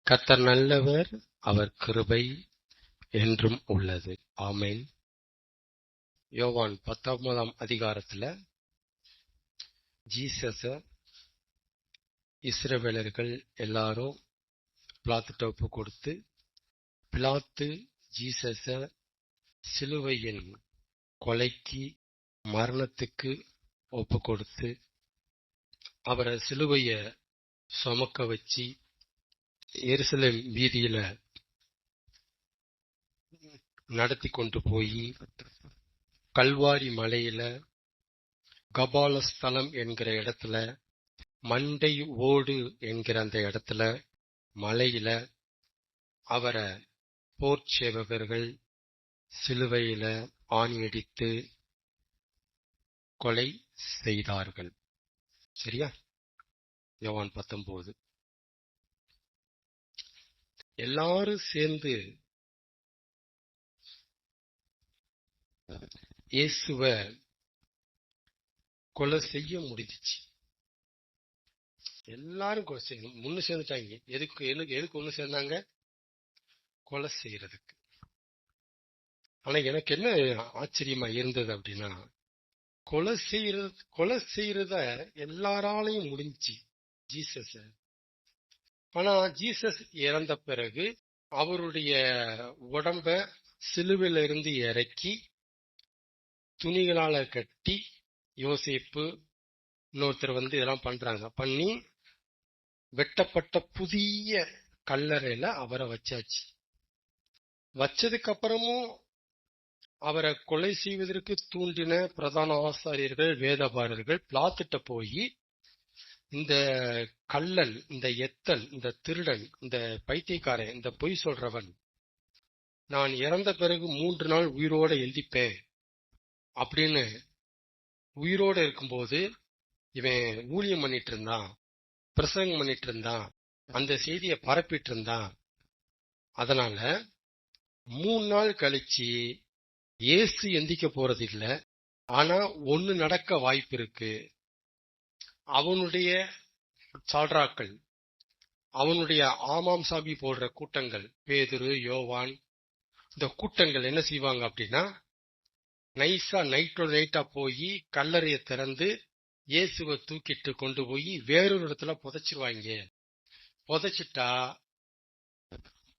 கர்த்தர் நல்லவர், அவர் கிருபை என்றும் உள்ளது. ஆமென். யோவான் 19ஆம் அதிகாரத்துல ஜீசஸ இஸ்ரவேலர்கள் எல்லாரும் பிலாத்துட்ட ஒப்பு கொடுத்து, பிலாத்து ஜீசஸ சிலுவையின் கொலைக்கு மரணத்துக்கு ஒப்பு கொடுத்து அவரை சிலுவைய சுமக்க வச்சு எருசலேம் வீதியில நடத்தி கொண்டு போய் கல்வாரி மலையில கபாலஸ்தலம் என்கிற இடத்துல, மண்டை ஓடு என்கிற அந்த இடத்துல மலையில அவரை போர் சேவகர்கள் சிலுவையில ஆணியடித்து கொலை செய்தார்கள். சரியா? யோவான் 19. எல்லாரும் சேர்ந்து இயேசுவ கொலை செய்ய முடிஞ்சிச்சு. எல்லாரும் கொலை செய்யணும் முன்னு சேர்ந்துட்டாங்க. எதுக்கு ஒண்ணு சேர்ந்தாங்க? கொலை செய்யறதுக்கு. ஆனா எனக்கு என்ன ஆச்சரியமா இருந்தது அப்படின்னா, கொலை செய்யறத எல்லாராலையும் முடிஞ்சு ஜீசஸ. ஆனா ஜீசஸ் இறந்த பிறகு அவருடைய உடம்ப சிலுவையில இருந்து இறக்கி துணிகளால கட்டி யோசேப்பு இன்னொருத்தர் இதெல்லாம் பண்றாங்க. பண்ணி வெட்டப்பட்ட புதிய கல்லறையில அவரை வச்சாச்சு. வச்சதுக்கு அப்புறமும் அவரை கொலை செய்வதற்கு தூண்டின பிரதான ஆசாரியர்கள், வேதபாரர்கள் பிலாத்துட்ட போய், இந்த கள்ளன், இந்த எத்தன், இந்த திருடன், இந்த பைத்தியக்காரன், இந்த பொய் சொல்றவன் நான் இறந்த பிறகு 3 நாள் உயிரோட எந்திப்பேன் அப்படின்னு உயிரோட இருக்கும்போது இவன் ஊழியம் பண்ணிட்டு இருந்தான், பிரசங்கம் பண்ணிட்டு இருந்தான், அந்த செய்தியை பரப்பிட்டு இருந்தான். அதனால 3 நாள் கழிச்சு இயேசு எந்திக்க போறது இல்ல. ஆனா ஒண்ணு நடக்க வாய்ப்பு இருக்கு. அவனுடைய சால்ராக்கள், அவனுடைய ஆமாம் சாமி போடுற கூட்டங்கள், பேதுரு, யோவான், இந்த கூட்டங்கள் என்ன செய்வாங்க அப்படின்னா, நைஸா நைட்டோட நைட்டா போய் கல்லறையை திறந்து இயேசுவை தூக்கிட்டு கொண்டு போய் வேறொரு இடத்துல புதைச்சிருவாங்க. புதைச்சிட்டா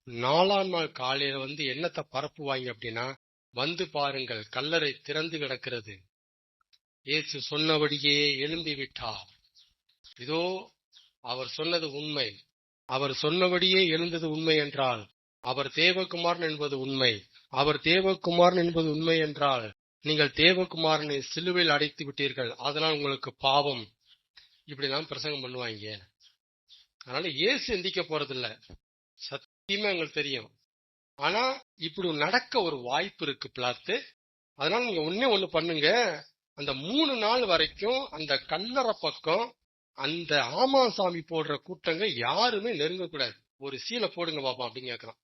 4ஆம் நாள் காலையில என்னத்தை பரப்புவாங்க அப்படின்னா, வந்து பாருங்கள், கல்லறை திறந்து கிடக்கிறது, இயேசு சொன்னபடியே எழும்பி விட்டார், இதோ அவர் சொன்னது உண்மை, அவர் சொன்னபடியே எழுந்தது உண்மை என்றால் அவர் தேவகுமாரன் என்பது உண்மை, அவர் தேவகுமாரன் என்பது உண்மை என்றால் நீங்கள் தேவகுமாரனை சிலுவையில் அடைத்து விட்டீர்கள், அதனால் உங்களுக்கு பாவம். இப்படிலாம் பிரசங்கம் பண்ணுவாங்க. அதனால இயேசு எந்திக்க போறதில்ல, சத்தியமா எங்களுக்கு தெரியும். ஆனா இப்படி நடக்க ஒரு வாய்ப்பு இருக்கு பிலாத்து. அதனால நீங்க ஒண்ணு பண்ணுங்க, அந்த 3 நாள் வரைக்கும் அந்த கல்லறை பக்கம் அந்த ஆமாசாமி போடுற கூட்டங்க யாருமே நெருங்க கூடாது. ஒரு சீலை போடுங்க பாப்பா அப்படின்னு கேக்குறான்.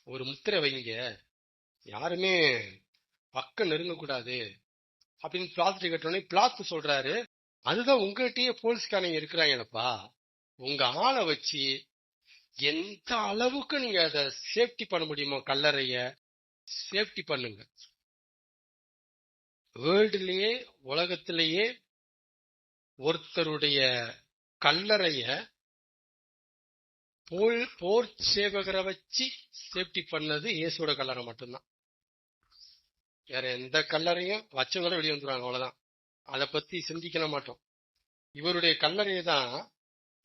ஒரு முத்திரை வைங்க, யாருமே பக்கம் நெருங்க கூடாது அப்படின்னு பிளாத்து கேட்டோடனே பிளாத்து சொல்றாரு, அதுதான் உங்ககிட்டயே போலீஸ்காரங்க இருக்கிறாங்கப்பா, உங்க ஆளை வச்சு எந்த அளவுக்கு நீங்க அதை சேஃப்டி பண்ண முடியுமோ கல்லறைய சேஃப்டி பண்ணுங்க. வேர்ல்டுலயே, உலகத்திலேயே ஒருத்தருடைய கல்லறைய போர் சேவகரை வச்சு சேஃப்டி பண்ணது இயேசுவோட கல்லறை மட்டும்தான். வேற எந்த கல்லறையும் வச்சவங்கள வெளியே வந்துருவாங்க, அவ்வளவுதான். அதை பத்தி சிந்திக்க மாட்டோம். இவருடைய கல்லறையை தான்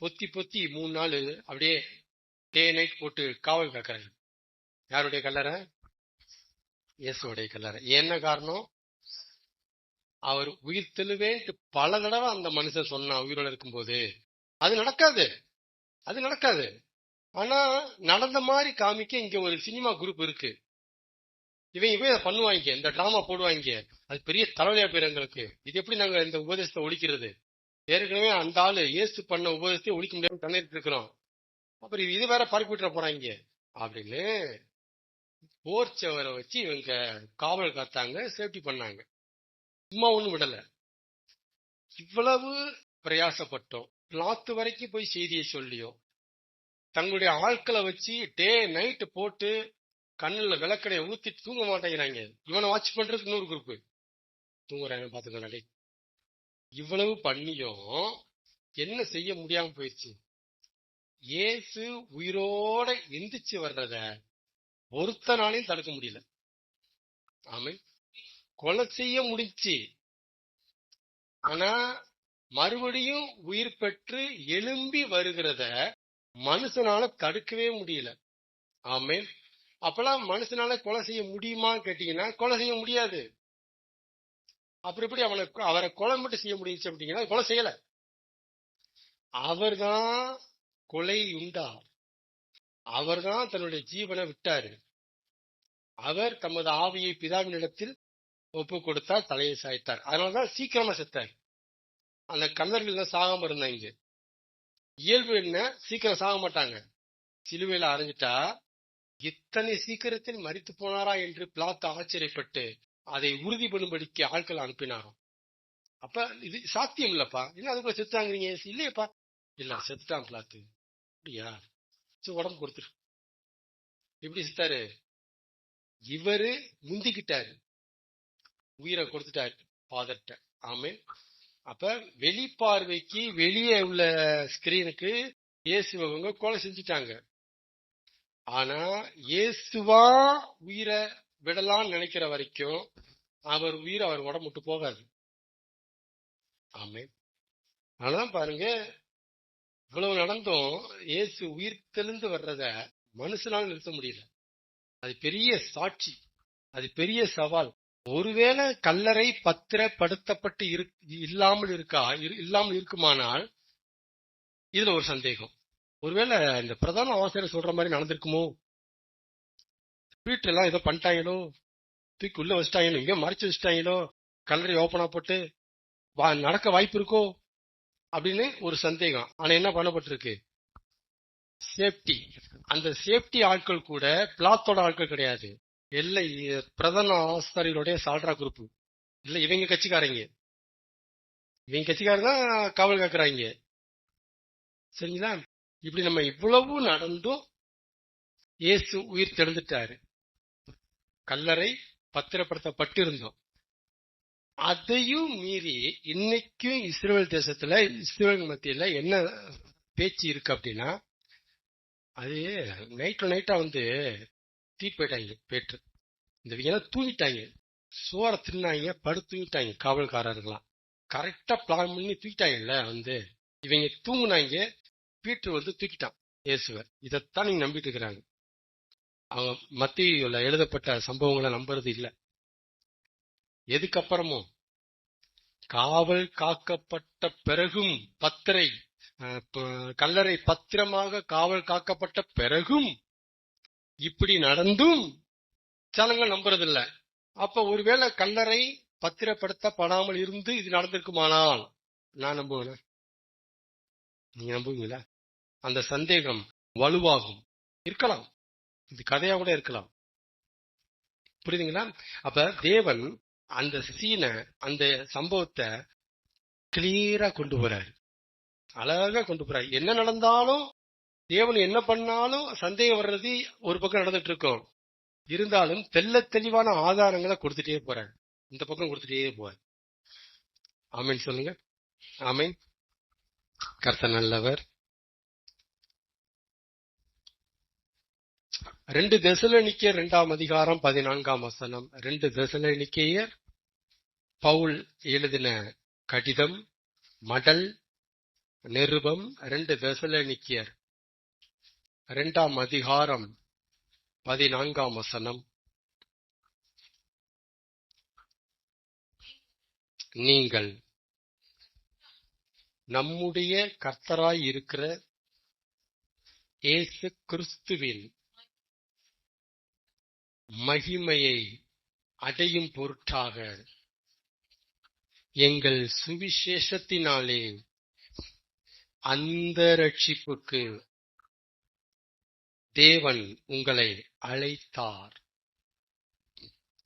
பொத்தி 3 நாள் அப்படியே டே நைட் போட்டு காவல் காக்குறாங்க. யாருடைய கல்லறை? இயேசுடைய கல்லறை. என்ன காரணம்? அவர் உயிர் தெழுவேன்ட்டு பல தடவை அந்த மனுஷன் சொன்னான் உயிரோட இருக்கும்போது. அது நடக்காது. ஆனா நடந்த மாதிரி காமிக்க இங்க ஒரு சினிமா குரூப் இருக்கு. இவன் பண்ணுவாங்க, இந்த டிராமா போடுவாங்க. அது பெரிய தலைவலியா போயிரு எங்களுக்கு. இது எப்படி நாங்க இந்த உபதேசத்தை ஒழிக்கிறது? ஏற்கனவே அந்த ஆளு இயேசு பண்ண உபதேசத்தை ஒழிக்க முடியாம தண்ணிட்டு இருக்கிறோம், அப்புறம் இது வேற பரப்பி விட்டுற போறாங்க அப்படின்னு போர்ச்சவரை வச்சு இவங்க காவல் காத்தாங்க, சேஃப்டி பண்ணாங்க. சும்மா ஒண்ணும் விடல. இவ்வளவு பிரயாசப்பட்டோம், பிலாத்து வரைக்கும் போய் செய்தியை சொல்லியும் தங்களுடைய ஆட்களை வச்சு டே நைட்டு போட்டு கண்ணுல விளக்கடையை ஊத்தி தூங்க மாட்டேங்கிறாங்க. இவனை வாட்ச் பண்றதுக்கு இன்னொரு குரூப் தூங்குறாங்க. பாத்துக்கோ, இவ்வளவு பண்ணியும் என்ன செய்ய முடியாம போயிடுச்சு. இயேசு உயிரோட எந்திரிச்சு வர்றத ஒருத்தனாலையும் தடுக்க முடியல. ஆமை, கொலை செய்ய முடிச்சு, ஆனா மறுபடியும் உயிர் பெற்று எழும்பி வருகிறத மனுஷனால தடுக்கவே முடியல. ஆமே, அப்பெல்லாம் மனுஷனால கொலை செய்ய முடியுமான்னு கேட்டீங்கன்னா கொலை செய்ய முடியாது. அப்புறம் எப்படி அவரை கொலை மட்டும் செய்ய முடியுச்சு அப்படிங்கன்னா கொலை செய்யல. அவர்தான் கொலை உண்டார். அவர்தான் தன்னுடைய ஜீவனை விட்டாரு. அவர் தமது ஆவியை பிதாவினிடத்தில் ஒப்பு கொடுத்தார், தலையை சாய்த்தார். அதனாலதான் சீக்கிரமா செத்தார். அந்த கல்லர்கள் சாகாம இருந்தாங்க. இயல்பு என்ன, சீக்கிரம் சாக மாட்டாங்க. சிலுவையில அரைஞ்சிட்டா இத்தனை சீக்கிரத்தில் மரித்து போனாரா என்று பிளாத்து ஆச்சரியப்பட்டு அதை உறுதி பண்ணும்படிக்கு ஆட்கள் அனுப்பினாராம். அப்ப இது சாத்தியம் இல்லப்பா, இல்ல அதுக்குள்ள செத்தாங்கிறீங்க. இல்லையப்பா, இல்ல செத்துட்டான் பிளாத்து. அப்படியா, உடம்பு கொடுத்துரு. எப்படி செத்தாரு? இவரு முந்திக்கிட்டாரு, உயிரை கொடுத்துட்டாரு ஃபாதர்ட்ட. ஆமே, அப்ப வெளிப்பார்வைக்கு வெளியே உள்ள ஸ்கிரீனுக்கு இயேசுவங்க கொலை செஞ்சுட்டாங்க. ஆனா இயேசுவா உயிரை விடலான்னு நினைக்கிற வரைக்கும் அவர் உயிர் அவர் உடம்பு விட்டு போகாது. ஆமே, ஆனா பாருங்க, இவ்வளவு நடந்தும் இயேசு உயிர் தெளிந்து வர்றத மனுஷனால நிறுத்த முடியல. அது பெரிய சாட்சி, அது பெரிய சவால். ஒருவேளை கல்லறை பத்திரப்படுத்தப்பட்டு இல்லாமல் இருக்குமானால் இதுல ஒரு சந்தேகம். ஒருவேளை இந்த பிரதான ஆசிரியர் சொல்ற மாதிரி நடந்திருக்குமோ, வீட்டுல எல்லாம் ஏதோ பண்ணிட்டாங்களோ, தூக்கி உள்ள வச்சுட்டாங்களோ, இங்க மறைச்சு வச்சுட்டாங்களோ, கல்லறை ஓப்பனா போட்டு நடக்க வாய்ப்பு இருக்கோ அப்படின்னு ஒரு சந்தேகம். ஆனா என்ன பண்ணப்பட்டிருக்கு? சேஃப்டி. அந்த சேஃப்டி ஆட்கள் கூட பிளாத்தோட ஆட்கள் கிடையாது. இல்லை, பிரதான ஆசிரியருடைய சால்ரா குரூப். இல்ல இவங்க கட்சிக்காரங்க தான் காவல் காக்குறாங்க. சரிங்களா? இப்படி நம்ம இவ்வளவு நடந்தும் இயேசு உயிர் தெழுந்துட்டாரு. கல்லறை பத்திரப்படுத்தப்பட்டிருந்தோம். அதையும் மீறி இன்னைக்கும் இஸ்ரேல் தேசத்துல, இஸ்ரேல் மத்தியில என்ன பேச்சு இருக்கு அப்படின்னா, அது நைட்டா தூக்கிட்டு போயிட்டாங்க. பேற்று இந்த தூங்கிட்டாங்க, சோற தின்னாங்க, படுத்து தூங்கிட்டாங்க. காவல்காரர்களாம் கரெக்டா பிளான் பண்ணி தூக்கிட்டாங்கல்ல. இவங்க தூங்குனாங்க, பீட்டர் தூக்கிட்டான் இயேசுவை. இதைத்தான் நீங்க நம்பிட்டு இருக்கிறாங்க. அவங்க மத்தியில எழுதப்பட்ட சம்பவங்களை நம்புறது இல்ல. எதுக்கப்புறமும் காவல் காக்கப்பட்ட பிறகும், கல்லறை பத்திரமாக காவல் காக்கப்பட்ட பிறகும் இப்படி நடந்தும் ஜனங்கள் நம்புறதில்ல. அப்ப ஒருவேளை கல்லறை பத்திரப்படுத்தப்படாமல் இருந்து இது நடந்திருக்குமானால் நான் நம்புவேன். நீங்க நம்புவீங்களா? அந்த சந்தேகம் வலுவாகும். இருக்கலாம், இது கதையா கூட இருக்கலாம். புரியுதுங்களா? அப்ப தேவன் அந்த சீனை, அந்த சம்பவத்தை கிளியரா கொண்டு போறாரு, அழகா கொண்டு போறாரு. என்ன நடந்தாலும், தேவன் என்ன பண்ணாலும் சந்தேகம் வர்றது ஒரு பக்கம் நடந்துட்டு இருக்கும். இருந்தாலும் தெல்ல தெளிவான ஆதாரங்களை கொடுத்துட்டே போறாரு, இந்த பக்கம் கொடுத்துட்டே போவார். ஆமீன் சொல்லுங்க. ஆமீன். கர்த்தர் நல்லவர். 2 தெசலோனிக்கேயர் 2ஆம் அதிகாரம் 14ஆம் வசனம். 2 தெசலோனிக்கேயர் பவுல் எழுதின கடிதம், மடல், நிருபம். 2 தெசலோனிக்கேயர் 2ஆம் அதிகாரம் 14ஆம் வசனம். நீங்கள் நம்முடைய கர்த்தராய் இருக்கிற இயேசு கிறிஸ்துவின் மகிமையை அடையும் பொருட்டாக எங்கள் சுவிசேஷத்தினாலே அந்த ரட்சிப்புக்கு தேவன் உங்களை அழைத்தார்.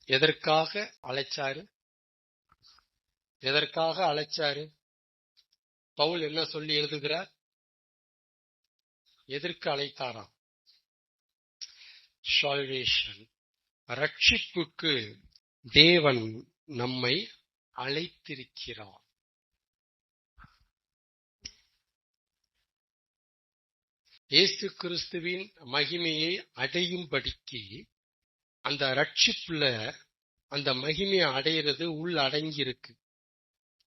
எதற்காக அழைச்சாரு? பவுல் என்ன சொல்லி எழுதுகிறார்? எதற்கு அழைத்தாராம்? சால்வேஷன், ரட்சிப்புக்கு தேவன் நம்மை அழைத்திருக்கிறார். இயேசு கிறிஸ்துவின் மகிமையை அடையும்படிக்கு அந்த ரட்சிப்புல அந்த மகிமையை அடையிறது உள் அடங்கி இருக்கு.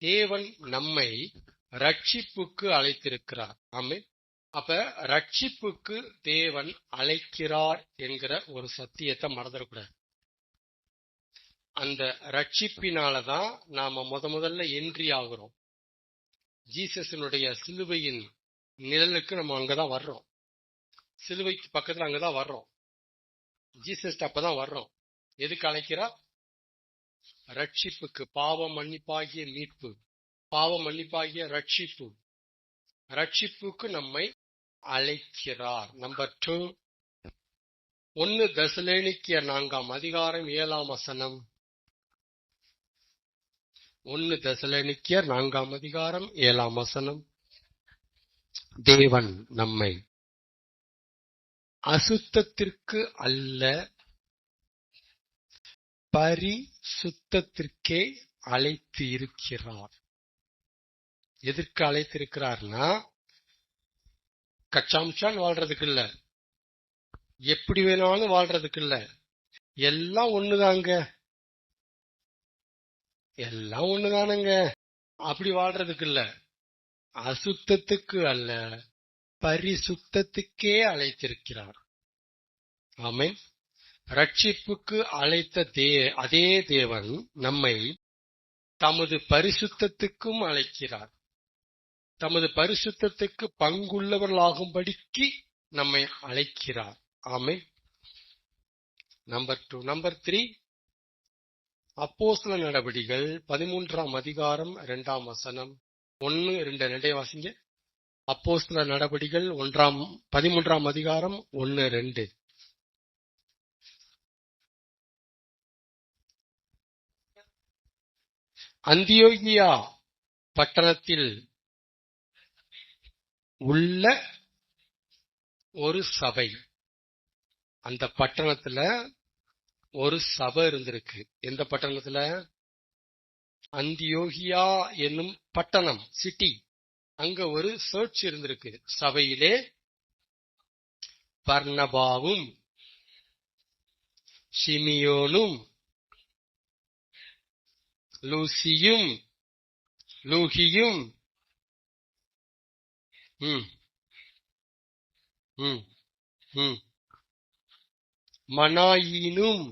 தேவன் நம்மை ரட்சிப்புக்கு அழைத்திருக்கிறார். ஆமென். அப்ப ரட்சிப்புக்கு தேவன் அழைக்கிறார் என்கிற ஒரு சத்தியத்தை மறந்துடக்கூடாது. அந்த ரட்சிப்பினாலதான் நாம முதல்ல என்ட்ரி ஆகிறோம். ஜீசஸினுடைய சிலுவையின் நிழலுக்கு நம்ம அங்கதான் வர்றோம். சிலுவைக்கு பக்கத்துல அங்கதான் வர்றோம். ஜீசஸ் அப்பதான் வர்றோம். எதுக்கு அழைக்கிறா? ரட்சிப்புக்கு. பாவ மன்னிப்பாகிய மீட்பு, பாவ மன்னிப்பாகிய ரட்சிப்பு, ரட்சிப்புக்கு நம்மை அழைக்கிறார். நம்பர் 2, 1 தெசலோனிக்கேயர் 4:7. 1 தெசலோனிக்கேயர் 4:7. தேவன் நம்மை அசுத்தத்திற்கு அல்ல பரிசுத்தத்திற்கே அழைத்து இருக்கிறார். எதற்கு அழைத்திருக்கிறார்னா, கச்சாம்சான் வாழ்றதுக்கு இல்ல, எப்படி வேணாலும் வாழ்றதுக்கு இல்ல, எல்லாம் ஒண்ணுதாங்க, எல்லாம் ஒண்ணுதானுங்க அப்படி வாழ்றதுக்கு இல்ல, அசுத்தத்துக்கு அல்ல பரிசுத்தத்துக்கே அழைத்திருக்கிறார். ஆமென். ரட்சிப்புக்கு அழைத்த அதே தேவன் நம்மை தமது பரிசுத்தத்துக்கும் அழைக்கிறார். தமது பரிசுத்தத்துக்கு பங்குள்ளவர்களாகும்படிக்கு நம்மை அழைக்கிறார். ஆமென். நம்பர் 2. நம்பர் 3, அப்போஸ்தல நடபடிகள் 13:2. 1, 2 வாசிங்க. அப்போஸ்தல நடபடிகள் 13:1, 2. அந்தியோகியா பட்டணத்தில் உள்ள ஒரு சபை. அந்த பட்டணத்துல ஒரு சபை இருந்திருக்கு. எந்த பட்டணத்துல? அந்தியோகியா என்னும் பட்டணம், சிட்டி. அங்க ஒரு சர்ச் இருந்திருக்கு. சபையிலே பர்னபாவும் சிமியோனும் லூசியும் லூகியும் மனாயினும்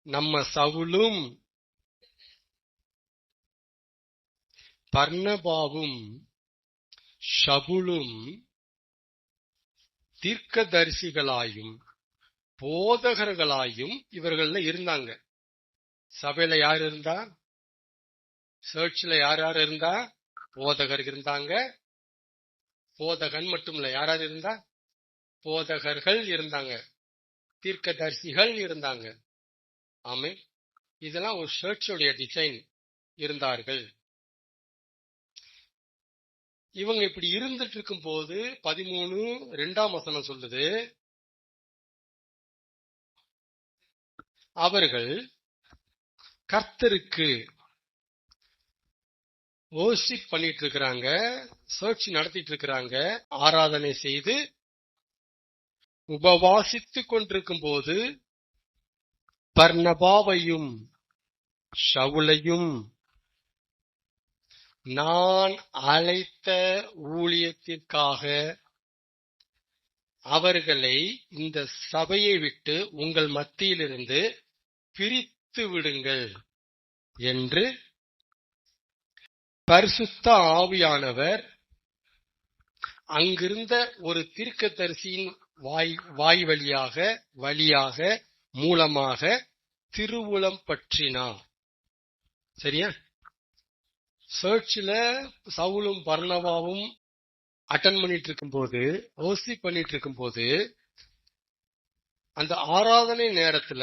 நம்ம சவுலும் பர்னபாவும் ஷவுலும் தீர்க்கதரிசிகளாயும் போதகர்களாயும் இவர்கள்ல இருந்தாங்க. சபையில யார் இருந்தா? சர்ச்ல யார் யார் இருந்தா? போதகர் இருந்தாங்க. போதகன் மட்டும் இல்ல, யார் யார் இருந்தா? போதகர்கள் இருந்தாங்க, தீர்க்கதரிசிகள் இருந்தாங்க. ஆமென். இதெல்லாம் ஒரு சர்ச்சுடைய டிசைன் இருந்தார்கள். இவங்க இப்படி இருந்துட்டு இருக்கும் போது 13:2 சொல்லுது, அவர்கள் கர்த்தருக்கு வொர்ஷிப் பண்ணிட்டு இருக்கிறாங்க, சர்ச் நடத்திட்டு இருக்கிறாங்க, ஆராதனை செய்து உபவாசித்துக் கொண்டிருக்கும் போது பர்னபாவையும் ஷவுலையும் நான் அழைத்த ஊழியத்திற்காக அவர்களை இந்த சபையை விட்டு உங்கள் மத்தியிலிருந்து பிரித்து விடுங்கள் என்று பரிசுத்த ஆவியானவர் அங்கிருந்த ஒரு தீர்க்கதரிசியின் வாய் வழியாக மூலமாக திருவுளம் பற்றினார். சரியா? சர்ச்சில் சவுலும் பர்னபாவும் அட்டன் பண்ணிட்டு இருக்கும் போது, வொர்ஷிப் பண்ணிட்டு இருக்கும் போது, அந்த ஆராதனை நேரத்துல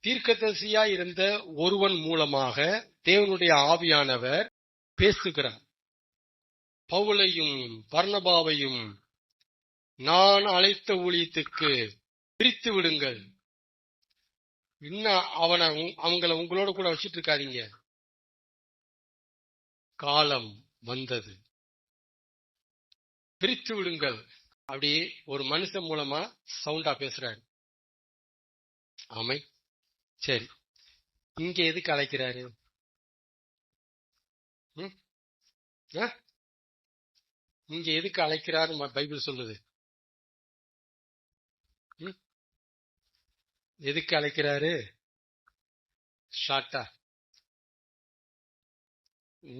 தீர்க்கதரிசியா இருந்த ஒருவன் மூலமாக தேவனுடைய ஆவியானவர் பேசுகிறார். பவுலையும் பர்னபாவையும் நான் அழைத்த ஊழியத்துக்கு பிரித்து விடுங்கள். இன்னும் அவங்கள உங்களோட கூட வச்சிட்டு இருக்காதீங்க. காலம் வந்தது, பிரித்து விடுங்கள். அப்படி ஒரு மனுஷன் மூலமா சவுண்டா பேசுறாரு. ஆமை. சரி, இங்க எதுக்கு அழைக்கிறாரு? இங்க எதுக்கு அழைக்கிறாரு பைபிள் சொல்லுது? எதுக்கு அழைக்கிறாரு? ஷார்ட்டா,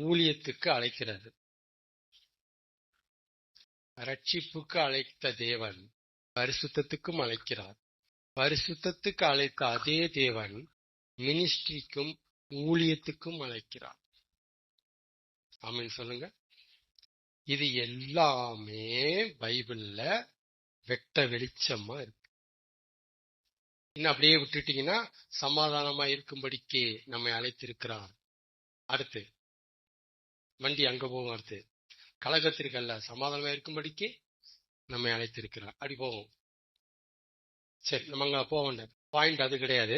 ஊழியத்துக்கு அழைக்கிறாரு. ரட்சிப்புக்கு அழைத்த தேவன் பரிசுத்தத்துக்கும் அழைக்கிறார். பரிசுத்தத்துக்கு அழைத்த அதே தேவன் மினிஸ்ட்ரிக்கும் ஊழியத்துக்கும் அழைக்கிறார். ஆமென் சொல்லுங்க. இது எல்லாமே பைபிள்ல வெட்ட வெளிச்சமா இருக்கு. இன்னும் அப்படியே விட்டுட்டீங்கன்னா சமாதானமா இருக்கும்படிக்கு நம்மை அழைத்திருக்கிறார். அடுத்து வண்டி அங்க போகும். அடுத்து கலகத்திற்கு அல்ல, சமாதானமா இருக்கும்படிக்கு நம்மை அழைத்திருக்கிறார். அப்படி போவோம். சரி, நம்ம அங்க போக வேண்டாம். பாயிண்ட் அது கிடையாது.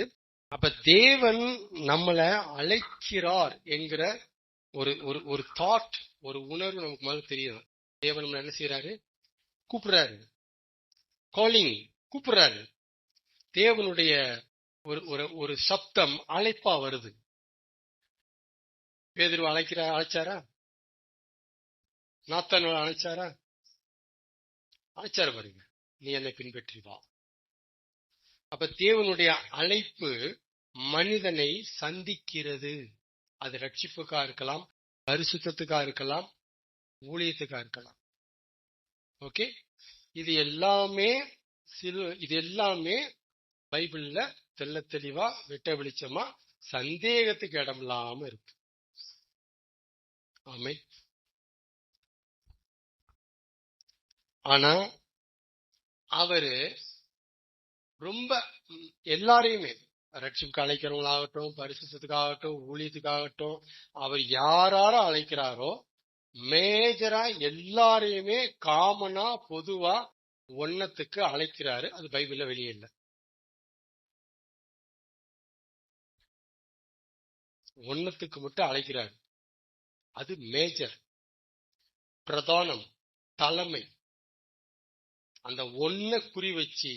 அப்ப தேவன் நம்மளை அழைக்கிறார் என்கிற ஒரு தாட், ஒரு உணர்வு நமக்கு முதல்ல தெரியும். தேவன் நம்மளை என்ன செய்யறாரு? கூப்பிடுறாரு. காலிங், கூப்பிடுறாரு. தேவனுடைய ஒரு சப்தம் அழைப்பா வருது. பேதுரு அழைச்சாரா? நாத்தான் அழைச்சாரா? அழைச்சாரு பாருங்க, நீ என்னை பின்பற்றி வா. அப்ப தேவனுடைய அழைப்பு மனிதனை சந்திக்கிறது. அது ரட்சிப்புக்கா இருக்கலாம், பரிசுத்தத்துக்கா இருக்கலாம், ஊழியத்துக்கா இருக்கலாம். ஓகே, இது எல்லாமே பைபிள்ல தெள்ள தெளிவா வெட்ட வெளிச்சமா சந்தேகத்துக்கு இடம் இல்லாம இருக்கு. ஆமே. ஆனா அவரு ரொம்ப எல்லாரையுமே, ரட்சிப்புக்கு அழைக்கிறவங்களாகட்டும், பரிசுத்தத்துக்காகட்டும், ஊழியத்துக்காகட்டும், அவர் யாரார அழைக்கிறாரோ மேஜரா எல்லாரையுமே காமனா பொதுவா ஒன்னத்துக்கு அழைக்கிறாரு. அது பைபிள்ல வெளியே இல்லை. ஒன்னத்துக்கு மட்டும் அழைக்கிறாரு. அது மேஜர், பிரதானம், தலைமை. அந்த ஒன்ன குறி வச்சு,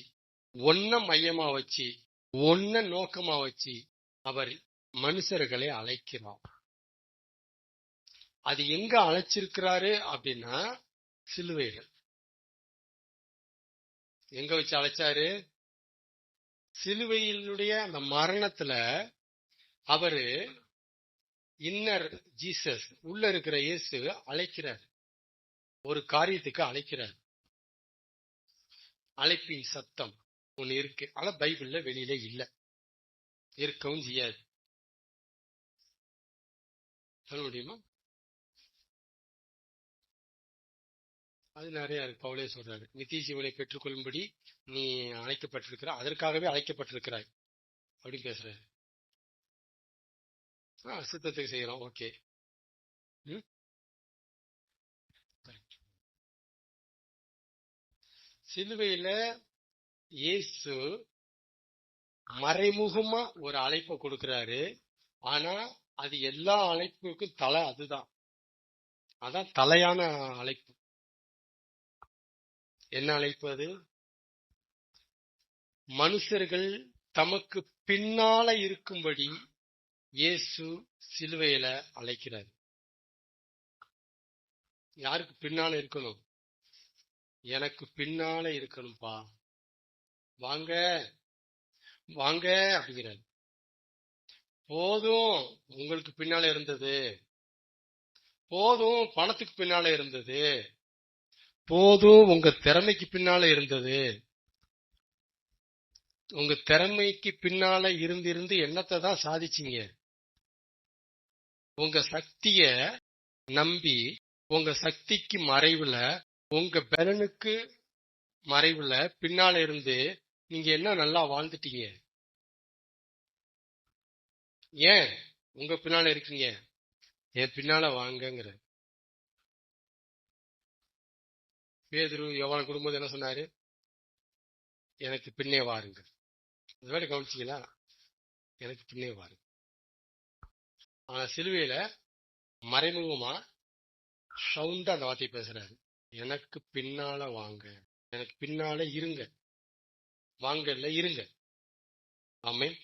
ஒன்ன மையமா வச்சு, ஒன்ன நோக்கமா வச்சு அவர் மனுஷர்களை அழைக்கிறார். அது எங்க அழைச்சிருக்கிறாரு அப்படின்னா சிலுவைகள். எங்க வச்சு அழைச்சாரு? சிலுவையினுடைய அந்த மரணத்துல அவரு இன்னர் ஜீசஸ், உள்ள இருக்கிற இயேசு அழைக்கிறார். ஒரு காரியத்துக்கு அழைக்கிறார். அழைப்பின் சத்தம் ஒண்ணு இருக்கு. ஆனா பைபிள்ல வெளியில இல்ல, இருக்கவும் செய்யாது. சொல்ல முடியுமா? அது நிறைய இருக்கு. பவுலே சொல்றாரு, நித்திய ஜீவனை பெற்றுக்கொள்ளும்படி நீ அழைக்கப்பட்டிருக்கிற, அதற்காகவே அழைக்கப்பட்டிருக்கிறாய் அப்படின்னு பேசுறாரு. சித்தத்துக்கு செய்யறோம். ஓகே. சிலுவையில இயேசு மறைமுகமா ஒரு அழைப்பை கொடுக்கிறாரு. ஆனா அது எல்லா அழைப்புக்கும் தலை அதுதான். அதான் தலையான அழைப்பு. என்ன அழைப்பு அது? மனுஷர்கள் தமக்கு பின்னால இருக்கும்படி இயேசு சிலுவையில அழைக்கிறார். யாருக்கு பின்னால இருக்கணும்? எனக்கு பின்னால இருக்கணும்பா, வாங்க வாங்க அப்படிங்கிறார். போதும் உங்களுக்கு பின்னால இருந்தது, போதும் பணத்துக்கு பின்னால இருந்தது, போதும் உங்க திறமைக்கு பின்னால இருந்தது. உங்க திறமைக்கு பின்னால இருந்து என்னத்தை தான் சாதிச்சீங்க? உங்க சக்திய நம்பி, உங்க சக்திக்கு மறைவுல, உங்க பலனுக்கு மறைவுல பின்னால இருந்து நீங்க என்ன நல்லா வாழ்ந்துட்டீங்க? ஏன் உங்க பின்னால இருக்கீங்க? என் பின்னால வாங்கங்கிற. பேதுரு யோவான் கொடுக்கும்போது என்ன சொன்னாரு? எனக்கு பின்னே வாருங்க. இந்த வேலை கவனிச்சீங்களா? எனக்கு பின்னே வாருங்க. ஆனா சிலுவையில மறைமுகமா சவுண்டா அந்த வார்த்தையை பேசுறாரு. எனக்கு பின்னால வாங்க, எனக்கு பின்னால இருங்க, வாங்கல்ல இருங்க. ஆமென்.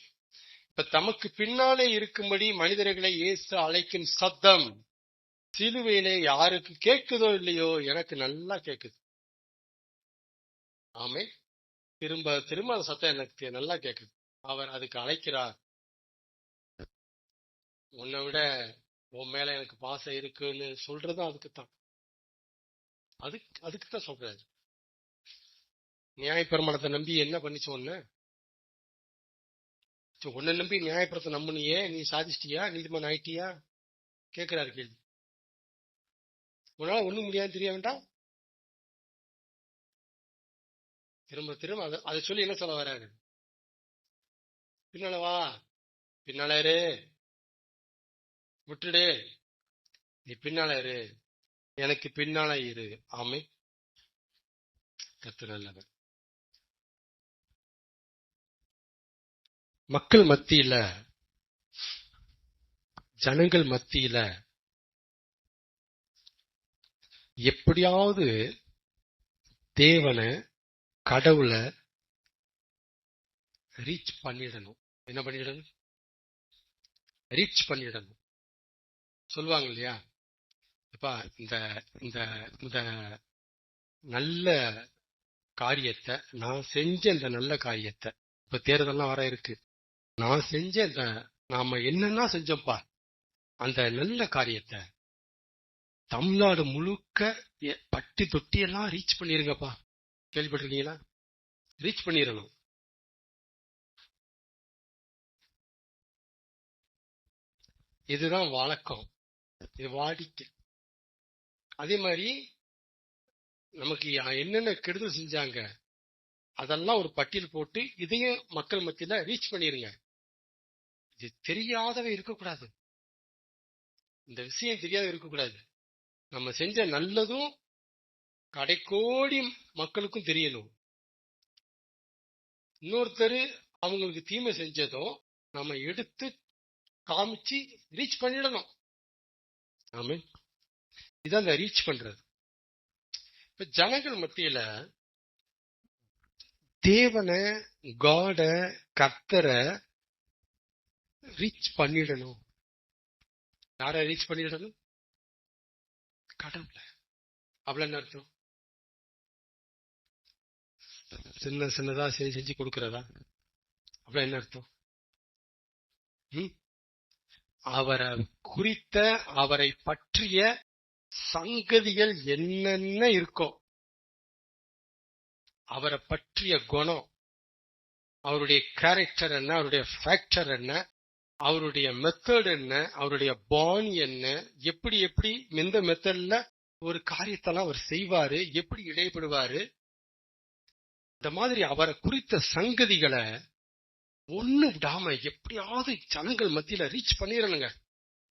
இப்ப தமக்கு பின்னாலே இருக்கும்படி மனிதர்களை இயேசு அழைக்கும் சத்தம் சிலுவையிலே யாருக்கு கேட்குதோ இல்லையோ, எனக்கு நல்லா கேக்குது. ஆமென். திரும்ப திரும்ப அந்த சத்தம் எனக்கு நல்லா கேக்குது. அவர் அதுக்கு அழைக்கிறார். உன்னை விட உன் மேல எனக்கு பாசம் இருக்குன்னு சொல்றதும் அதுக்குத்தான். அதுக்குத்தான் சொல்றாரு. நியாயப்பிரமாணத்தை நம்பி என்ன பண்ணிச்சு ஒன்னு? உன்னை நம்பி நியாயப்பிரத்தை நம்பினியே, நீ சாதிச்சிட்டியா, நீதிமன்றம் ஆயிட்டியா கேட்கிறாரு கேள்வி. உன்னால ஒண்ணும் முடியாது தெரிய வேண்டாம். திரும்ப திரும்ப அதை சொல்லி என்ன சொல்ல வர்றாரு? பின்னால வா, பின்னால இரு, விட்டுடு, நீ பின்னால இரு, எனக்கு பின்னால இரு. ஆமை. கர்த்தர் நல்லவர். மக்கள் மத்தியில, ஜனங்கள் மத்தியில எப்படியாவது தேவனை, கடவுளை ரீச் பண்ணிடணும். என்ன பண்ணிடணும்? ரீச் பண்ணிடணும். சொல்லுவாங்க இல்லையா, இப்ப இந்த இந்த இந்த நல்ல காரியத்தை நான் செஞ்ச, இந்த நல்ல காரியத்தை, இப்ப தேர்தல்லாம் வர இருக்கு, நான் செஞ்ச இந்த நாம என்னன்னா செஞ்சோம்ப்பா, அந்த நல்ல காரியத்தை தமிழ்நாடு முழுக்க பட்டி தொட்டி எல்லாம் ரீச் பண்ணிருங்கப்பா. கேள்விப்பட்டிருக்கீங்களா? ரீச் பண்ணிடணும். இதுதான் வழக்கம், இது வாடிக்கை. அதே மாதிரி நமக்கு என்னென்ன கெடுதல் செஞ்சாங்க அதெல்லாம் ஒரு பட்டியல் போட்டு இதையும் மக்கள் மத்தியில ரீச் பண்ணிருங்க. இது தெரியாதவே இருக்கக்கூடாது. இந்த விஷயம் தெரியாத இருக்கக்கூடாது. நம்ம செஞ்ச நல்லதும் கடைக்கோடி மக்களுக்கும் தெரியணும். இன்னொருத்தர் அவங்களுக்கு தீமை செஞ்சதும் நம்ம எடுத்து காமிச்சு ரீச் பண்ணிடணும். ஆமென். இதான் இந்த ரீச் பண்றது. இப்ப ஜனங்கள் மத்தியில தேவனை, காட, கர்த்தரை ரீச் பண்ணிடணும். யார ரீச் பண்ணிடணும்? கடவுளை. அவ்வளவு என்ன அர்த்தம்? சின்ன சின்னதா செஞ்சு கொடுக்கறதா? அவ்வளவு என்ன அர்த்தம்? அவரை குறித்த, அவரை பற்றிய சங்கதிகள் என்னென்ன இருக்கோ, அவரை பற்றிய குணம், அவருடைய கேரக்டர் என்ன, அவருடைய ஃபேக்டர் என்ன, அவருடைய மெத்தட் என்ன, அவருடைய பாணி என்ன, எப்படி எப்படி எந்த மெத்தட்ல ஒரு காரியத்தெல்லாம் அவர் செய்வாரு, எப்படி இடைப்படுவாரு, இந்த மாதிரி அவரை குறித்த சங்கதிகளை ஒண்ணு விடாம எப்படியாவது ஜனங்கள் மத்தியில ரீச் பண்ணிடணுங்க,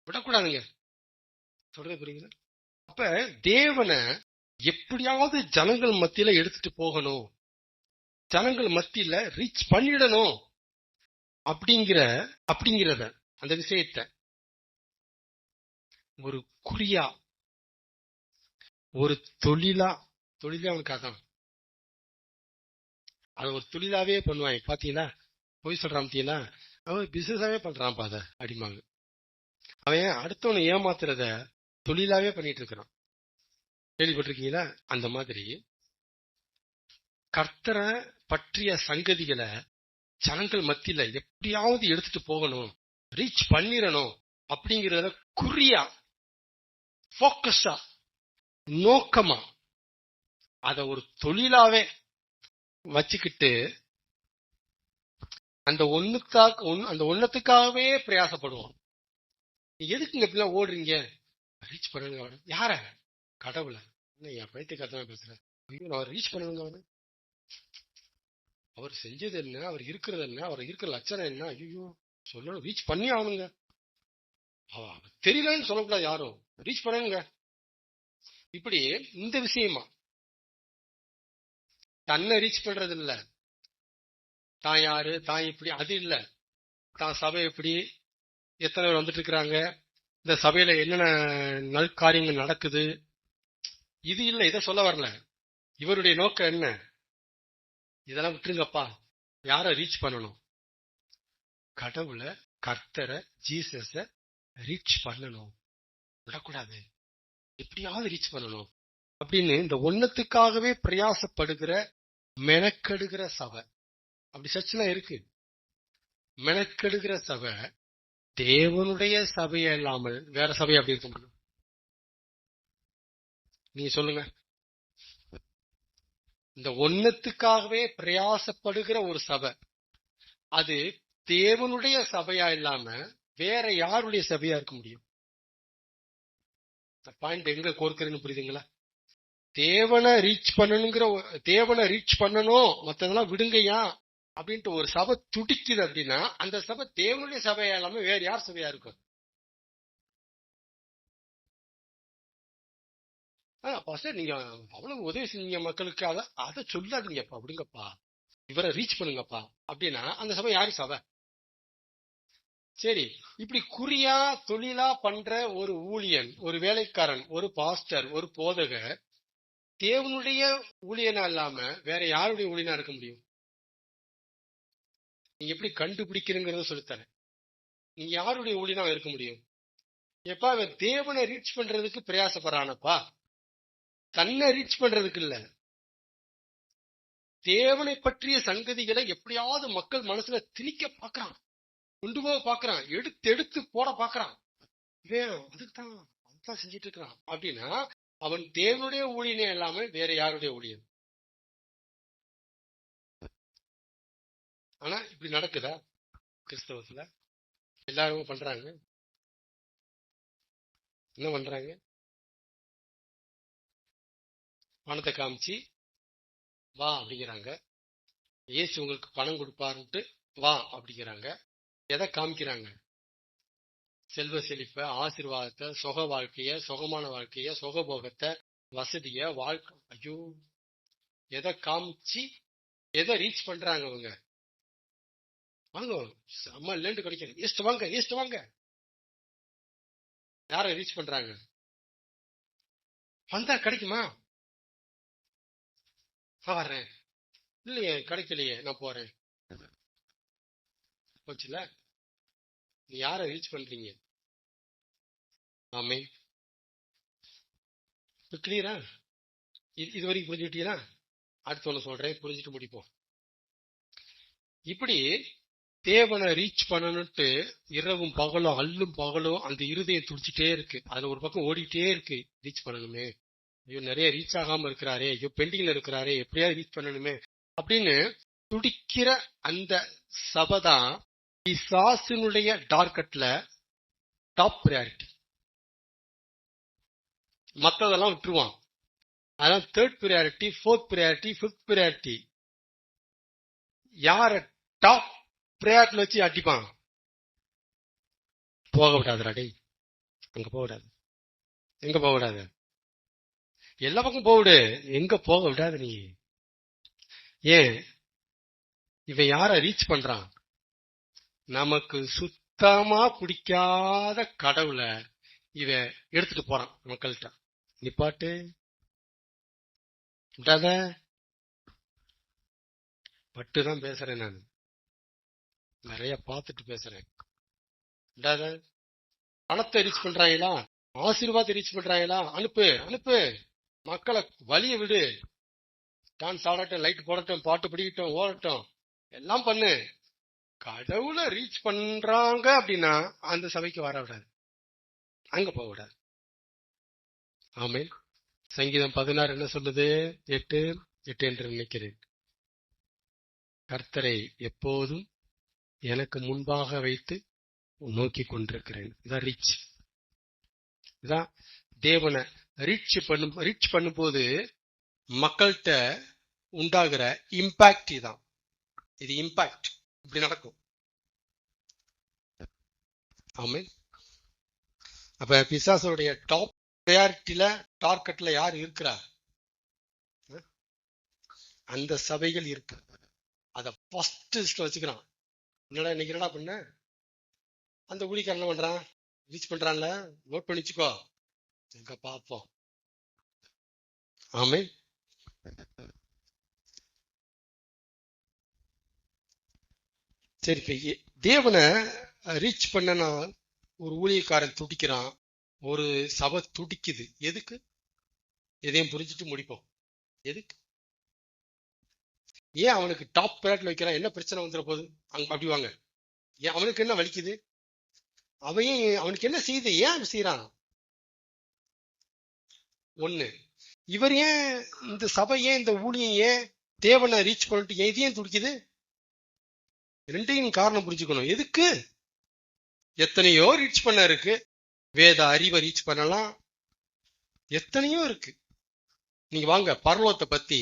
விடக்கூடாதுங்க. சொல்றது புரியுங்களா? அப்ப தேவனை எப்படியாவது ஜனங்கள் மத்தியில எடுத்துட்டு போகணும், ஜனங்கள் மத்தியில ரீச் பண்ணிடணும் அப்படிங்கிறத, அந்த விஷயத்தை ஒரு குறியா, ஒரு தொழிலா அவனுக்கு அதான், அது ஒரு தொழிலாவே பண்ணுவாங்க. பாத்தீங்களா? போய் சொல்றான் பாத்தீங்களா, அவன் பிசினஸாவே பண்றான் பாத அடிமாங்க. அவன் அடுத்தவனை ஏமாத்துறத தொழிலாவே பண்ணிட்டு இருக்கிறான். கேள்விப்பட்டிருக்கீங்களா? அந்த மாதிரி கர்த்தரை பற்றிய சங்கதிகளை ஜனங்கள் மத்தியில எப்படியாவது எடுத்துட்டு போகணும், ரீச் பண்ணிடணும் அப்படிங்கறத குறியா, போக்கஸா, நோக்கமா, அத ஒரு தொழிலாவே வச்சுக்கிட்டு அந்த ஒன்னத்துக்காகவே பிரயாசப்படுவோம். எதுக்குங்க இப்படிலாம் ஓடுறீங்க? ரீச் பண்ணுங்க. யார? கடவுளை. என் பைத்திய கத்தமா பேசுறேன். அவர் ரீச் பண்ணுங்க. அவர் செஞ்சது என்ன, அவர் இருக்கிறது என்ன, அவர் இருக்கிற லட்சணம் என்ன, ஐயோ சொல்லணும், ரீச் பண்ணி ஆகணுங்க. தெரியலன்னு சொல்லக்கூடாது யாரும், ரீச் பண்ணுங்க. இப்படி இந்த விஷயமா தன்னை ரீச் பண்றது இல்ல. தான் யாரு, தான் இப்படி, அது இல்ல. தான் சபை எப்படி, எத்தனை பேர் வந்துட்டு இருக்கிறாங்க, இந்த சபையில என்னென்ன நல்காரியங்கள் நடக்குது, இது இல்ல. இதை சொல்ல வரல. இவருடைய நோக்கம் என்ன? இதெல்லாம் விட்டுருங்கப்பா. யார ரீச் பண்ணணும்? கடவுளை, கர்த்தரை, ஜீசஸ ரீச் பண்ணணும். விடக்கூடாது. எப்படியாவது ரீச் பண்ணணும் அப்படின்னு இந்த ஒன்னத்துக்காகவே பிரயாசப்படுகிற, மெனக்கெடுகிற சபை. அப்படி சர்ச்செல்லாம் இருக்கு. மெனக்கெடுகிற சபை தேவனுடைய சபையை இல்லாமல் வேற சபையை அப்படி இருக்க முடியும்? நீங்க சொல்லுங்க. இந்த ஒன்னத்துக்காகவே பிரயாசப்படுகிற ஒரு சபை, அது தேவனுடைய சபையா இல்லாம வேற யாருடைய சபையா இருக்க முடியும்? பாயிண்ட் எங்க கோர்க்கிறேன்னு புரியுதுங்களா? தேவனை ரீச் பண்ணணும், மத்ததெல்லாம் விடுங்கய்யா அப்படின்ட்டு ஒரு சபை துடிக்குது அப்படின்னா அந்த சபை தேவனுடைய சபையா இல்லாம வேற யார் சபையா இருக்கும்? நீங்க அவ்வளவு உதவி செஞ்சீங்க மக்களுக்கு, அதை சொல்லாதீங்கப்பா, விடுங்கப்பா, இவரை ரீச் பண்ணுங்கப்பா அப்படின்னா அந்த சபை யாரு சபை? சரி, இப்படி குறியா தொழிலா பண்ற ஒரு ஊழியன், ஒரு வேலைக்காரன், ஒரு பாஸ்டர், ஒரு போதகர் தேவனுடைய ஊழியனா இல்லாம வேற யாருடைய ஊழியனா இருக்க முடியும்? நீங்க எப்படி கண்டுபிடிக்கிறீங்கிறத சொல்லித்தரேன். நீங்க யாருடைய ஊழியனா இருக்க முடியும்? எப்பா அவன் தேவனை ரீச் பண்றதுக்கு பிரயாசப்படுறானப்பா, தன்னை ரீச் பண்றதுக்கு இல்ல. தேவனை பற்றிய சங்கதிகளை எப்படியாவது மக்கள் மனசுல திணிக்க பாக்குறான், கொண்டு போக பாக்குறான், எடுத்து போட பாக்குறான். அதுதான் செஞ்சிட்டு இருக்கிறான் அப்படின்னா அவன் தேவனுடைய ஊழியனே இல்லாம வேற யாருடைய ஊழியன்? ஆனா இப்படி நடக்குதா கிறிஸ்தவத்துல? எல்லாரும் பண்றாங்க. என்ன பண்றாங்க? பணத்தை காமிச்சு வா அப்படிங்கிறாங்க. இயேசு உங்களுக்கு பணம் கொடுப்பாருன்ட்டு வா அப்படிங்கிறாங்க. எதை காமிக்கிறாங்க? செல்வ செழிப்ப, ஆசீர்வாதத்தை, சுக வாழ்க்கைய, சுகமான வாழ்க்கைய, சுகபோகத்தை, வசதிய, வாழ்க்கை. ஐயோ, எதை காமிச்சு எதை ரீச் பண்றாங்க அவங்க? வாங்க அம்மா லேண்டு கிடைக்கும், ஈஸ்ட் வாங்க. யார ரீச் பண்றாங்க? வந்தா கிடைக்குமா? வர்றேன். இல்லையே, கிடைக்கலையே, நான் போறேன். போச்சுல. நீ யார ரீச் பண்றீங்க? ஆமே, கிளியரா? இது வரைக்கும் புரிஞ்சுக்கிட்டீங்களா? அடுத்து ஒண்ணு சொல்றேன், புரிஞ்சுட்டு முடிப்போம். இப்படி தேவனை ரீச் பண்ணணும்ட்டு இரவும் பகலும், அல்லும் பகலும் அந்த இருதயம் துடிச்சிட்டே இருக்கு. அதுல ஒரு பக்கம் ஓடிட்டே இருக்கு, ரீச் பண்ணணுமே, ஐயோ நிறைய ரீச் ஆகாம இருக்கிறாரே, ஐயோ பெண்டிங்ல இருக்கிறாரே, எப்படியாவது ரீச் பண்ணணுமே அப்படின்னு துடிக்கிற அந்த சபைதான் பிசாசினுடைய டார்கெட்ல டாப் பிரியாரிட்டி. மத்ததெல்லாம் விட்டுருவான். அதான் third priority, fourth priority, fifth priority. யார டாப் பிரியாரிட்டில வச்சு அடிப்பான்? போக விடாதுடா டேய், அங்க போக விடாது. எங்க போக விடாது? எல்லா பக்கம் போவிடு, எங்க போக விடாது நீ. ஏன்? இவன் யார ரீச் பண்றான்? நமக்கு சுத்தமா பிடிக்காத கடவுளை இவன் எடுத்துட்டு போறான் மக்கள்கிட்ட. நிப்பாட்டு, விடாத. பட்டுதான் பேசுறேன், நான் நிறைய பார்த்துட்டு பேசுறேன். விடாத. பணத்தை ரீச் பண்றாங்களா, ஆசீர்வாதத்தை ரீச் பண்றாங்களா, அனுப்பு. மக்களை வலிய விடு. டான்ஸ் ஆடட்டும், லைட் போடட்டும், பாட்டு பிடிக்கட்டும், ஓடட்டும், எல்லாம் பண்ணு. கடவுளை ரீச் பண்றாங்க அப்படின்னா அந்த சபைக்கு வர விடாது, அங்க போக விடாது. ஆமென். சங்கீதம் 16 என்ன சொல்லுது? 8 என்று நினைக்கிறேன். கர்த்தரை எப்போதும் எனக்கு முன்பாக வைத்து நோக்கி கொண்டிருக்கிறேன். இதான் ரீச். இதான் தேவனை ரீச் பண்ணும்போது மக்கள்கிட்ட உண்டாகிற இம்பாக்ட். இதான் இது இம்பாக்ட். இப்படி நடக்கும். ஆமென். அப்ப பிசாசுடைய டாப் பிரியாரிட்டில டார்கெட்ல யார் இருக்கிறா? அந்த சபைகள் இருக்கு. அதை ஃபர்ஸ்ட் லிஸ்ட்ல வச்சுக்கிறான். என்னடா பண்ண அந்த ஊழிக்காரன் என்ன பண்றான், ரீச் பண்றான்ல, நோட் பண்ணி வச்சுக்கோ, எங்க பார்ப்போம். ஆமென். சரி, இப்ப தேவனை ரீச் பண்ணனா ஒரு ஊழியக்காரன் துடிக்கிறான், ஒரு சபை துடிக்குது. எதுக்கு? எதையும் புரிஞ்சுட்டு முடிப்போம். எதுக்கு? ஏன் அவனுக்கு டாப் பிராட்ல வைக்கிறான்? என்ன பிரச்சனை வந்துட போகுது அங்க? அப்படி வாங்க. ஏன் அவனுக்கு என்ன வலிக்குது? அவனுக்கு என்ன செய்யுது? ஏன் செய்யறான்? ஒண்ணு, இவர் ஏன் இந்த சபை, ஏன் இந்த ஊழியம், ஏன் தேவனை ரீச் பண்ணிட்டு எதையும் துடிக்குது? ரெண்டையும் காரணம் புரிஞ்சுக்கணும். எதுக்கு? எத்தனையோ ரீச் பண்ண இருக்கு. வேத அறிவை ரீச் பண்ணலாம், எத்தனையோ இருக்கு. நீங்க வாங்க, பரலோகத்தை பத்தி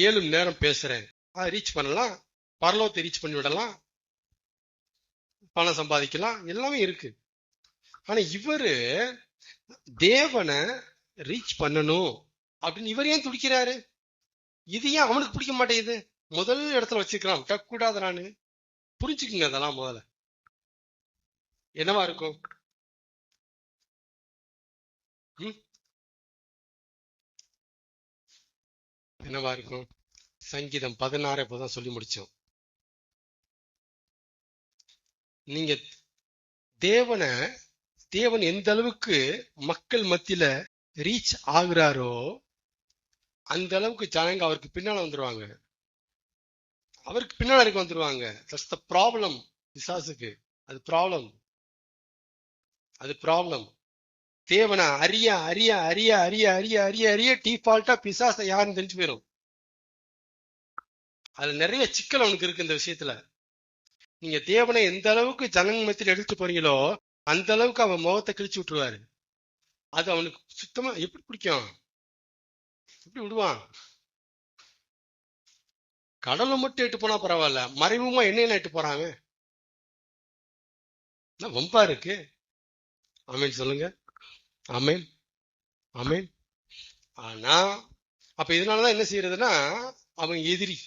7 மணி நேரம் பேசுறேன், அதை ரீச் பண்ணலாம், பரலோகத்தை ரீச் பண்ணி விடலாம், பணம் சம்பாதிக்கலாம், எல்லாமே இருக்கு. ஆனா இவரு தேவனை ரீச் பண்ணணும் அப்படின்னு இவர் ஏன் துடிக்கிறாரு? இது ஏன் அவனுக்கு பிடிக்க மாட்டேங்குது? முதல் இடத்துல வச்சிருக்கிறான், விடக்கூடாதான்னு புரிஞ்சுக்குங்க. அதெல்லாம் முதல்ல என்னவா இருக்கும்? என்னவா இருக்கும்? சங்கீதம் 16 இப்பதான் சொல்லி முடிச்சோம். நீங்க தேவன் எந்த அளவுக்கு மக்கள் மத்தியில ரீச் ஆகுறாரோ அந்த அளவுக்கு ஜனங்க அவருக்கு பின்னால வந்துருவாங்க. அவருக்கு பின்னால இருக்க வந்துருவாங்க. That's the problem. பிசாசுக்கு அது ப்ராப்ளம். தேவனை அறிய அறிய அறிய அறிய அறிய அறிய அறிய டிஃபால்ட்டா பிசாசை யாருன்னு தெரிஞ்சு போயிடும். அதுல நிறைய சிக்கல் அவனுக்கு இருக்கு இந்த விஷயத்துல. நீங்க தேவனை எந்த அளவுக்கு ஜனங்க மத்தியில் எடுத்து போறீங்களோ அந்த அளவுக்கு அவன் முகத்தை கிழிச்சு விட்டுருவாரு. அது அவனுக்கு சுத்தமா எப்படி பிடிக்கும்? எப்படி விடுவான்? கடலை மட்டும் எட்டு போனா பரவாயில்ல, மறைமுகமா என்னென்ன எட்டு போறாங்க, வம்பா இருக்கு. ஆமேன் சொல்லுங்க. ஆமேன், ஆமேன். ஆனா அப்ப இதனாலதான் என்ன செய்யறதுன்னா, அவன் எதிரி,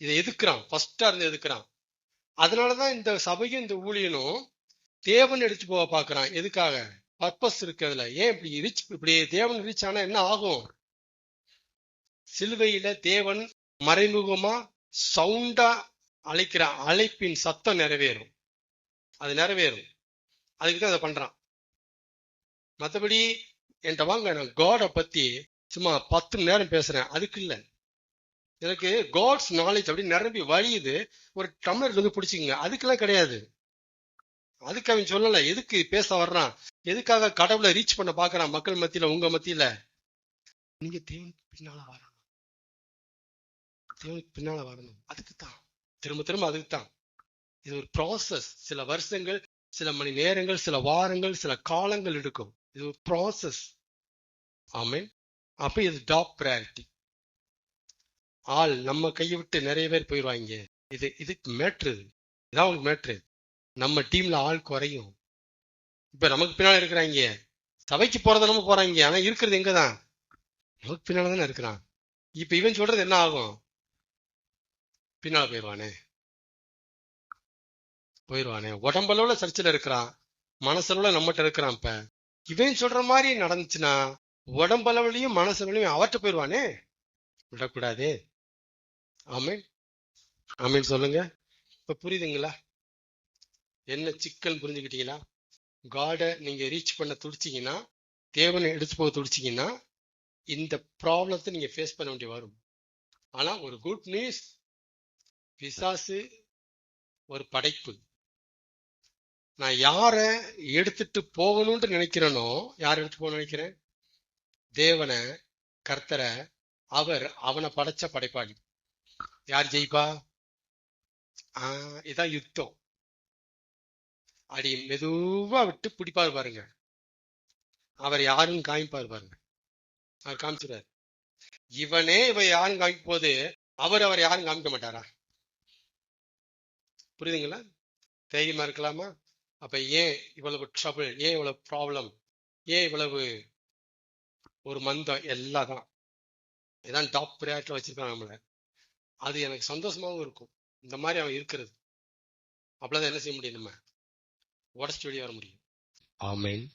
இதை எதுக்குறான், ஃபர்ஸ்டா இருந்து எதுக்குறான். அதனாலதான் இந்த சபையும் இந்த ஊழியனும் தேவன் எடுத்து போக பாக்குறான். எதுக்காக? பர்பஸ் இருக்கு அதுல. ஏன் இப்படி தேவன் ரீச் ஆனா என்ன ஆகும்? சிலுவையில தேவன் மறைமுகமா சவுண்டா அழைக்கிற அழைப்பின் சத்தம் நிறைவேறும். அது நிறைவேறும். அதுக்குதான் அதை பண்றான். மற்றபடி என்கிட்ட வாங்க, நான் காட பத்தி சும்மா 10 மணி நேரம் பேசுறேன், அதுக்கு இல்ல. எனக்கு காட்ஸ் நாலேஜ் அப்படி நிரம்பி வழியுது, ஒரு டம்ளர் இருந்து பிடிச்சிங்க, அதுக்கெல்லாம் கிடையாது. அதுக்கு அவன் சொல்லல. எதுக்கு பேச வர்றான்? எதுக்காக கடவுளை ரீச் பண்ண பாக்குறான் மக்கள் மத்தியில, உங்க மத்தியில? நீங்க தேவனுக்கு பின்னால வரணும், தேவனுக்கு பின்னால வரணும். அதுக்குத்தான், திரும்ப திரும்ப அதுக்குத்தான். இது ஒரு ப்ராசஸ். சில வருஷங்கள், சில மணி நேரங்கள், சில வாரங்கள், சில காலங்கள் எடுக்கும். இது ஒரு ப்ராசஸ். ஆமேன். அப்ப இது டாப் பிரையாரிட்டி. ஆள் நம்ம கையை விட்டு நிறைய பேர் போயிடுவாங்க. இதுக்கு மேட்ரு, இதான் உங்களுக்கு மேட்ரு. நம்ம டீம்ல ஆள் குறையும். இப்ப நமக்கு பின்னால இருக்கிறாங்க, சபைக்கு போறத நம்ம போறாங்க, ஆனா இருக்கிறது எங்கதான்? நமக்கு பின்னால தானே இருக்கிறான். இப்ப இவன் சொல்றது என்ன ஆகும்? பின்னால போயிடுவானே. உடம்பளவுல சர்ச்சில் இருக்கிறான், மனசளவுல நம்மகிட்ட இருக்கிறான். இப்ப இவன் சொல்ற மாதிரி நடந்துச்சுன்னா உடம்பளவுலையும் மனசளவுலையும் அவற்ற போயிடுவானே. விடக்கூடாது. ஆமேன், ஆமேன் சொல்லுங்க. இப்ப புரியுதுங்களா என்ன சிக்கல்? புரிஞ்சுக்கிட்டீங்களா? காடை நீங்க ரீச் பண்ண துடிச்சீங்கன்னா, தேவனை எடுத்து போக துடிச்சீங்கன்னா, இந்த ப்ராப்ளத்தை நீங்க ஃபேஸ் பண்ண வேண்டிய வரும். ஆனா ஒரு குட் நியூஸ், பிசாசு ஒரு படைப்பு. நான் யார எடுத்துட்டு போகணும்னு நினைக்கிறேனோ, யார் எடுத்து போக நினைக்கிறேன்? தேவனை, கர்த்தரை. அவனை படைச்ச படைப்பாளி. யார் ஜெயிப்பா? இதான் யுத்தம். அடி மெதுவா விட்டு பிடிப்பாரு பாருங்க, அவர் யாருன்னு காமிப்பாரு பாருங்க. அவர் காமிச்சுறாரு. இவன் யாரும் காமிக்கும் போது அவர் யாரும் காமிக்க மாட்டாரா? புரியுதுங்களா? தைரியமா இருக்கலாமா? அப்ப ஏன் இவ்வளவு ட்ரபிள், ஏன் இவ்வளவு ப்ராப்ளம், ஏன் இவ்வளவு ஒரு மந்தம்? எல்லாம் தான் இதான் டாப் ப்ரையாரிட்டியில் வச்சிருக்கான் நம்மளை. அது எனக்கு சந்தோஷமாகவும் இருக்கும். இந்த மாதிரி அவன் இருக்கிறது. அப்படிதான் என்ன செய்ய முடியும், நம்ம உடச்சிட்டு வெளியே வர முடியும். ஆமென்.